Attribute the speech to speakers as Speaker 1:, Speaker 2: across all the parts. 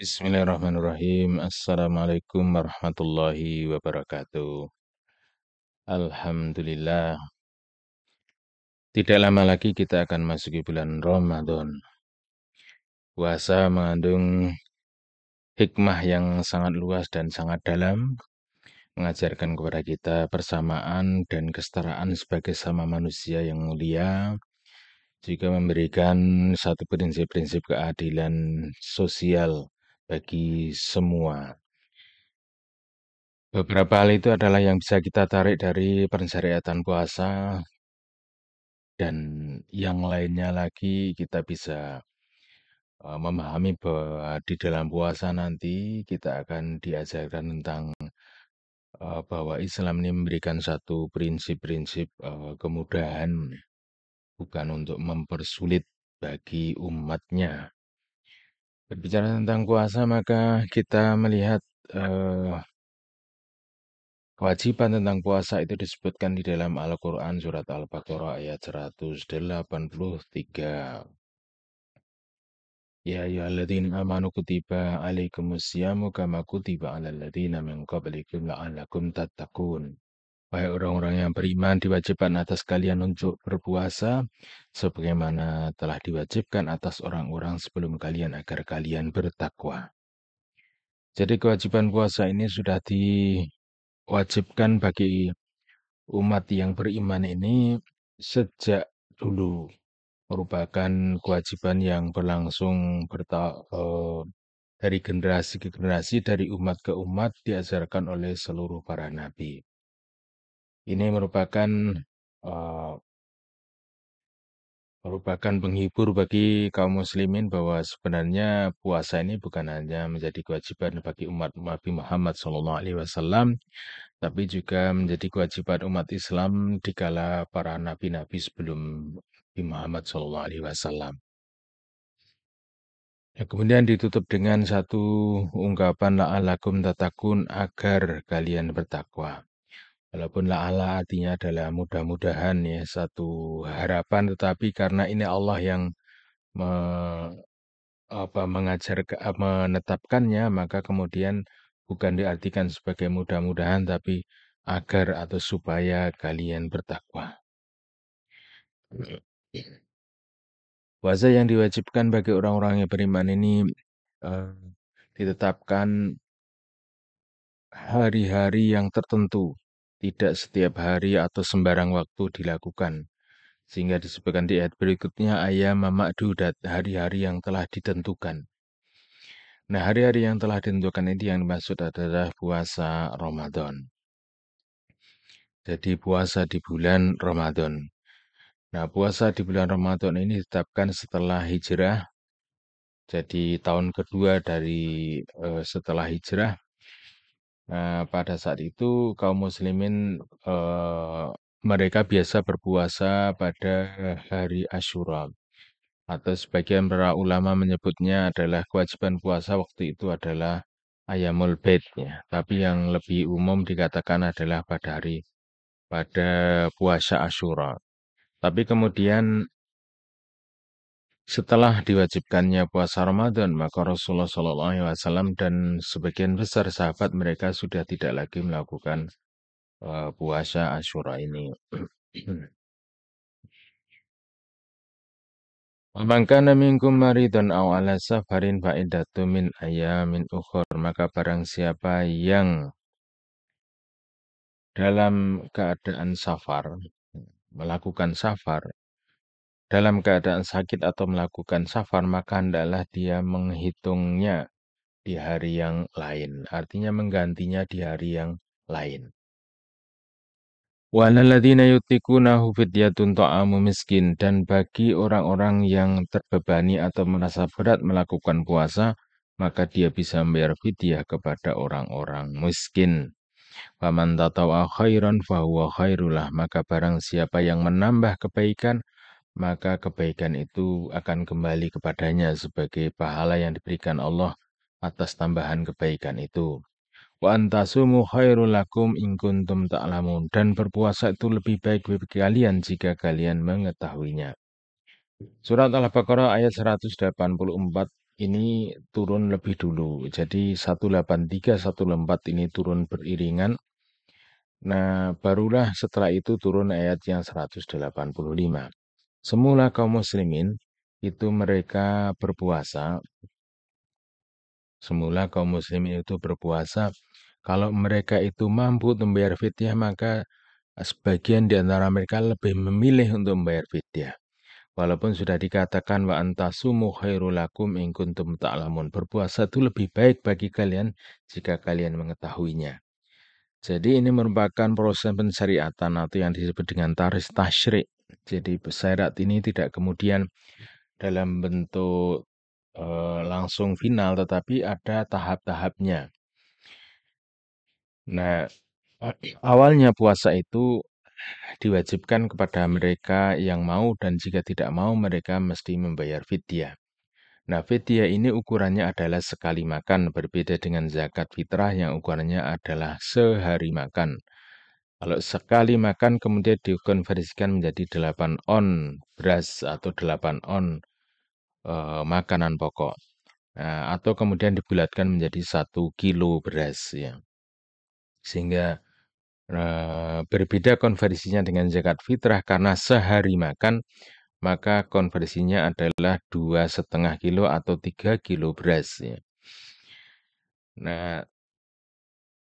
Speaker 1: Bismillahirrahmanirrahim. Assalamualaikum warahmatullahi wabarakatuh. Alhamdulillah, tidak lama lagi kita akan masuki bulan Ramadan. Puasa mengandung hikmah yang sangat luas dan sangat dalam, mengajarkan kepada kita persamaan dan kesetaraan sebagai sama manusia yang mulia, juga memberikan satu prinsip-prinsip keadilan sosial bagi semua. Beberapa hal itu adalah yang bisa kita tarik dari pensyariatan puasa dan yang lainnya lagi kita bisa memahami bahwa di dalam puasa nanti kita akan diajarkan tentang bahwa Islam ini memberikan satu prinsip-prinsip kemudahan, bukan untuk mempersulit bagi umatnya. Berbicara tentang puasa, maka kita melihat eh, kewajiban tentang puasa itu disebutkan di dalam Al-Quran surat Al-Baqarah ayat 183. Ya ayyuhalladzina amanu kutiba alaikumusyamu kama kutiba alal ladzina min qablikum la'allakum tattaqun. Wahai orang-orang yang beriman, diwajibkan atas kalian untuk berpuasa sebagaimana telah diwajibkan atas orang-orang sebelum kalian agar kalian bertakwa. Jadi kewajiban puasa ini sudah diwajibkan bagi umat yang beriman ini sejak dulu, merupakan kewajiban yang berlangsung dari generasi ke generasi, dari umat ke umat, diajarkan oleh seluruh para nabi. Ini uh, merupakan penghibur bagi kaum muslimin bahwa sebenarnya puasa ini bukan hanya menjadi kewajiban bagi umat Nabi Muhammad SAW, tapi juga menjadi kewajiban umat Islam dikala para nabi-nabi sebelum Nabi Muhammad SAW. Ya, kemudian ditutup dengan satu ungkapan la'alakum tatakun, agar kalian bertakwa. Walaupun la'ala artinya adalah mudah-mudahan, ya, satu harapan, tetapi karena ini Allah yang menetapkannya, maka kemudian bukan diartikan sebagai mudah-mudahan, tapi agar atau supaya kalian bertakwa. Puasa yang diwajibkan bagi orang-orang yang beriman ini ditetapkan hari-hari yang tertentu, tidak setiap hari atau sembarang waktu dilakukan. Sehingga disebutkan di ayat berikutnya, ayam ma'dudat, hari-hari yang telah ditentukan. Nah, hari-hari yang telah ditentukan ini yang dimaksud adalah puasa Ramadan. Jadi puasa di bulan Ramadan. Nah, puasa di bulan Ramadan ini ditetapkan setelah hijrah. Jadi tahun kedua dari setelah hijrah. Nah, pada saat itu kaum muslimin mereka biasa berpuasa pada hari Asyura. Atau sebagian para ulama menyebutnya adalah kewajiban puasa waktu itu adalah Ayamul Bait, ya. Tapi yang lebih umum dikatakan adalah pada puasa Asyura. Tapi kemudian setelah diwajibkannya puasa Ramadan, maka Rasulullah SAW dan sebagian besar sahabat mereka sudah tidak lagi melakukan puasa Asyura ini. Man kana minkum maridun aw ala safarin fa iddatu min ayamin ukhur, maka barang siapa yang dalam keadaan safar, melakukan safar, dalam keadaan sakit atau melakukan safar, maka hendaklah dia menghitungnya di hari yang lain. Artinya menggantinya di hari yang lain. Walalladzina yutikunahu fidyatun ta'amu miskin, dan bagi orang-orang yang terbebani atau merasa berat melakukan puasa, maka dia bisa membayar fidyah kepada orang-orang miskin. Faman tatawa khairan fahuwa khairulah, maka barang siapa yang menambah kebaikan, maka kebaikan itu akan kembali kepadanya sebagai pahala yang diberikan Allah atas tambahan kebaikan itu. Wa antasumu khairul lakum in kuntum ta'lamun, dan berpuasa itu lebih baik bagi kalian jika kalian mengetahuinya. Surat Al-Baqarah ayat 184 ini turun lebih dulu. Jadi 183, 184 ini turun beriringan. Nah, barulah setelah itu turun ayat yang 185. Semula kaum muslimin itu mereka berpuasa. Semula kaum muslimin itu berpuasa. Kalau mereka itu mampu untuk membayar fidyah, maka sebagian di antara mereka lebih memilih untuk membayar fidyah. Walaupun sudah dikatakan wa antasumu khairul lakum in kuntum ta'lamun. Berpuasa itu lebih baik bagi kalian jika kalian mengetahuinya. Jadi ini merupakan proses pensyariatan atau yang disebut dengan taris tasyrik. Jadi syariat ini tidak kemudian dalam bentuk langsung final, tetapi ada tahap-tahapnya. Nah, awalnya puasa itu diwajibkan kepada mereka yang mau dan jika tidak mau mereka mesti membayar fidyah. Nah, fidyah ini ukurannya adalah sekali makan, berbeda dengan zakat fitrah yang ukurannya adalah sehari makan. Kalau sekali makan kemudian dikonversikan menjadi 8 on beras atau 8 on makanan pokok. Nah, atau kemudian dibulatkan menjadi 1 kilo beras ya. Sehingga berbeda konversinya dengan zakat fitrah karena sehari makan, maka konversinya adalah 2,5 kilo atau 3 kilo beras ya. Nah,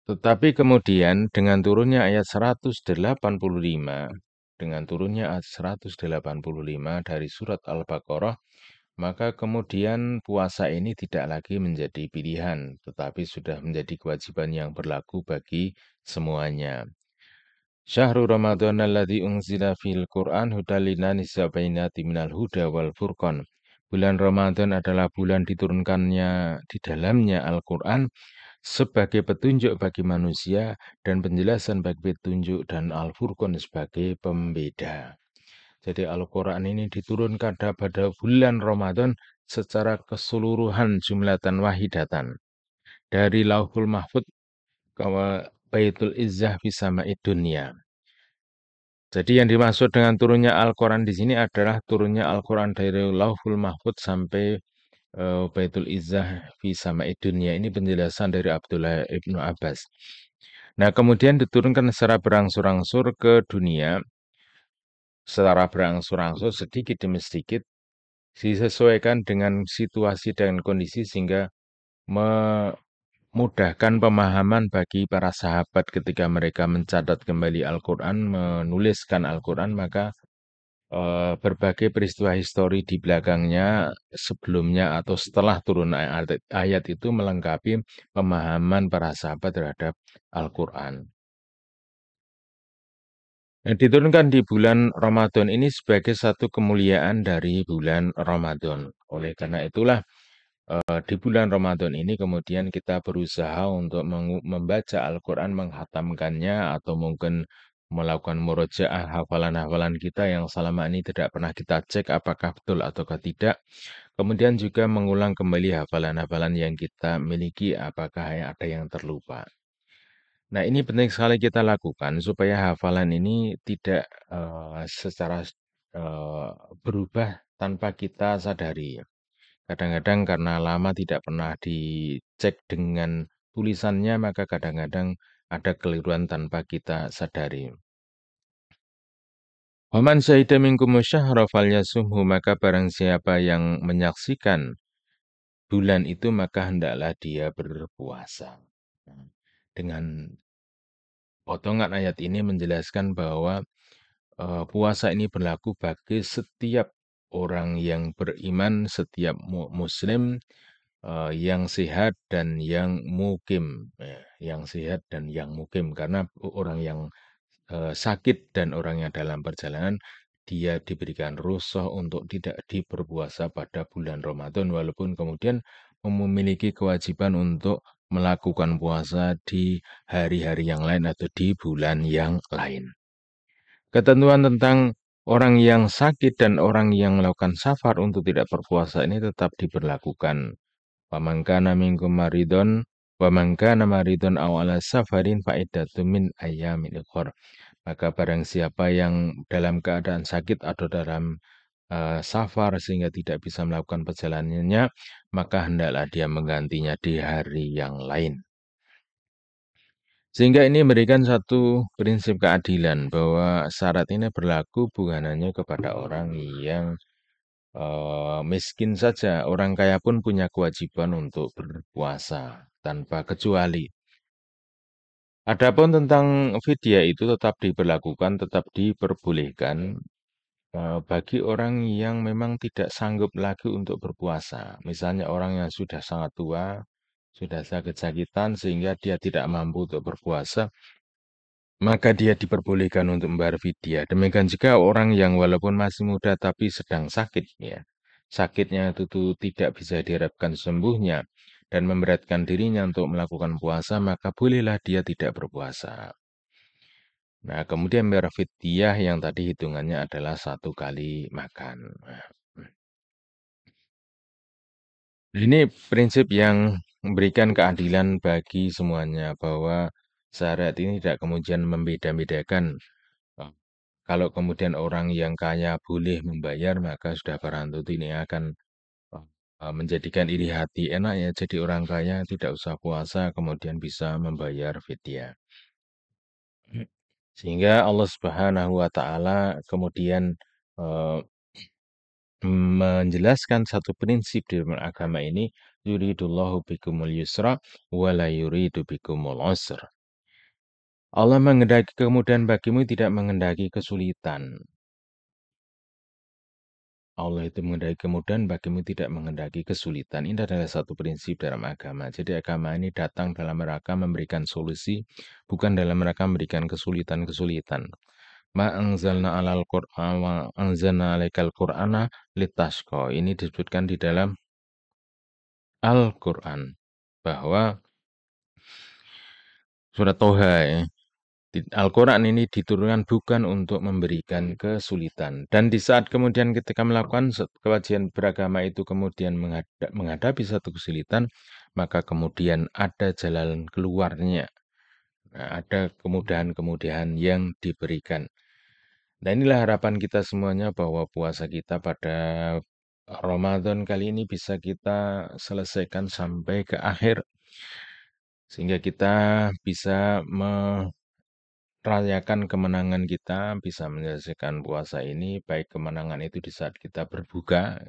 Speaker 1: tetapi kemudian dengan turunnya ayat 185, dengan turunnya ayat 185 dari surat Al-Baqarah, maka kemudian puasa ini tidak lagi menjadi pilihan, tetapi sudah menjadi kewajiban yang berlaku bagi semuanya. Syahrul Ramadan alladzi unzila fil Qur'an hudal linnasi wa bayyinatin minal huda wal furqan. Bulan Ramadan adalah bulan diturunkannya di dalamnya Al-Qur'an sebagai petunjuk bagi manusia dan penjelasan bagi petunjuk dan Al-Furqan sebagai pembeda. Jadi Al-Quran ini diturunkan pada bulan Ramadan secara keseluruhan jumlatan wahidatan. Dari Lauhul Mahfud ke Baitul Izzah fi sama'id dunya. Jadi yang dimaksud dengan turunnya Al-Quran di sini adalah turunnya Al-Quran dari Lauhul Mahfud sampai Baitul Izzah fi sama'id dunya. Ini penjelasan dari Abdullah ibnu Abbas. Nah, kemudian diturunkan secara berangsur-angsur ke dunia, secara berangsur-angsur sedikit demi sedikit, disesuaikan dengan situasi dan kondisi sehingga memudahkan pemahaman bagi para sahabat ketika mereka mencatat kembali Al-Quran, menuliskan Al-Quran, maka berbagai peristiwa histori di belakangnya, sebelumnya atau setelah turun ayat itu melengkapi pemahaman para sahabat terhadap Al-Quran. Nah, diturunkan di bulan Ramadan ini sebagai satu kemuliaan dari bulan Ramadan. Oleh karena itulah di bulan Ramadan ini kemudian kita berusaha untuk membaca Al-Quran, menghatamkannya, atau mungkin melakukan murojaah hafalan-hafalan kita yang selama ini tidak pernah kita cek apakah betul ataukah tidak. Kemudian juga mengulang kembali hafalan-hafalan yang kita miliki apakah ada yang terlupa. Nah, ini penting sekali kita lakukan supaya hafalan ini tidak secara eh, berubah tanpa kita sadari. Kadang-kadang karena lama tidak pernah dicek dengan tulisannya, maka kadang-kadang ada keliruan tanpa kita sadari. Waman syahida minkum syahra falyasumhu, maka barang siapa yang menyaksikan bulan itu maka hendaklah dia berpuasa. Nah, dengan potongan ayat ini menjelaskan bahwa puasa ini berlaku bagi setiap orang yang beriman, setiap muslim yang sehat dan yang mukim, ya, yang sehat dan yang mukim, karena orang yang sakit dan orang yang dalam perjalanan dia diberikan rukhsah untuk tidak diberpuasa pada bulan Ramadan, walaupun kemudian memiliki kewajiban untuk melakukan puasa di hari-hari yang lain atau di bulan yang lain. Ketentuan tentang orang yang sakit dan orang yang melakukan safar untuk tidak berpuasa ini tetap diberlakukan. Faman kana minkum maridon wa man kana maridon aw ala safarin fa iddatun min ayyamin ukhra. Maka barang siapa yang dalam keadaan sakit atau dalam safar sehingga tidak bisa melakukan perjalanannya, maka hendaklah dia menggantinya di hari yang lain. Sehingga ini memberikan satu prinsip keadilan bahwa syarat ini berlaku bukan hanya kepada orang yang miskin saja, orang kaya pun punya kewajiban untuk berpuasa tanpa kecuali. Adapun tentang fidyah itu tetap diberlakukan, tetap diperbolehkan bagi orang yang memang tidak sanggup lagi untuk berpuasa. Misalnya orang yang sudah sangat tua, sudah sakit-sakitan sehingga dia tidak mampu untuk berpuasa, maka dia diperbolehkan untuk membayar fidyah. Demikian juga orang yang walaupun masih muda tapi sedang sakit, ya. Sakitnya itu tuh tidak bisa diharapkan sembuhnya dan memberatkan dirinya untuk melakukan puasa, maka bolehlah dia tidak berpuasa. Nah, kemudian bayar fidyah yang tadi hitungannya adalah 1 kali makan. Nah, ini prinsip yang memberikan keadilan bagi semuanya bahwa syariat ini tidak kemudian membeda-bedakan. eh, Kalau kemudian orang yang kaya boleh membayar, maka sudah barang tentu ini akan menjadikan iri hati enak ya. Jadi orang kaya tidak usah puasa, kemudian bisa membayar fidyah. Sehingga Allah Subhanahu wa taala kemudian eh, menjelaskan satu prinsip di dalam agama ini, yuridullahu bikumul yusra wa la yuridu bikumul usra. Allah mengendaki kemudahan bagimu, tidak mengendaki kesulitan. Allah itu mengendaki kemudahan bagimu, tidak mengendaki kesulitan. Ini adalah satu prinsip dalam agama. Jadi agama ini datang dalam rangka memberikan solusi, bukan dalam rangka memberikan kesulitan-kesulitan. Ma anzalna alal Qur'an wa anzalna alaikal Qur'ana litashqa. Ini disebutkan di dalam Al-Quran bahwa surat Toha, ya, Al-Quran ini diturunkan bukan untuk memberikan kesulitan. Dan di saat kemudian ketika melakukan kewajiban beragama itu kemudian menghadapi satu kesulitan, maka kemudian ada jalan keluarnya. Nah, ada kemudahan-kemudahan yang diberikan. Nah, inilah harapan kita semuanya bahwa puasa kita pada Ramadan kali ini bisa kita selesaikan sampai ke akhir. Sehingga kita bisa merayakan kemenangan kita, bisa menyelesaikan puasa ini, baik kemenangan itu di saat kita berbuka,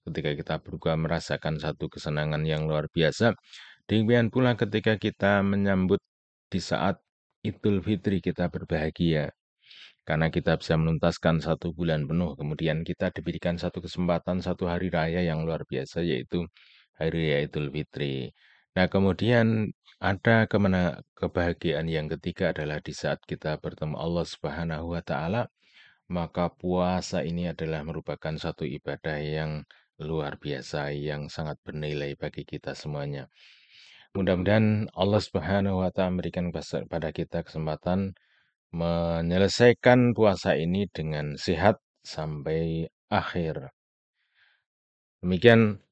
Speaker 1: ketika kita berbuka merasakan satu kesenangan yang luar biasa. Demikian pula ketika kita menyambut di saat Idul Fitri kita berbahagia. Karena kita bisa menuntaskan 1 bulan penuh, kemudian kita diberikan satu kesempatan, satu hari raya yang luar biasa, yaitu hari raya Idul Fitri. Nah, kemudian ada kebahagiaan yang ketiga adalah di saat kita bertemu Allah Subhanahu wa Ta'ala, maka puasa ini adalah merupakan satu ibadah yang luar biasa, yang sangat bernilai bagi kita semuanya. Mudah-mudahan Allah Subhanahu wa Ta'ala memberikan pada kita kesempatan menyelesaikan puasa ini dengan sehat sampai akhir. Demikian,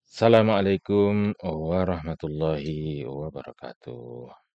Speaker 1: Assalamualaikum warahmatullahi wabarakatuh.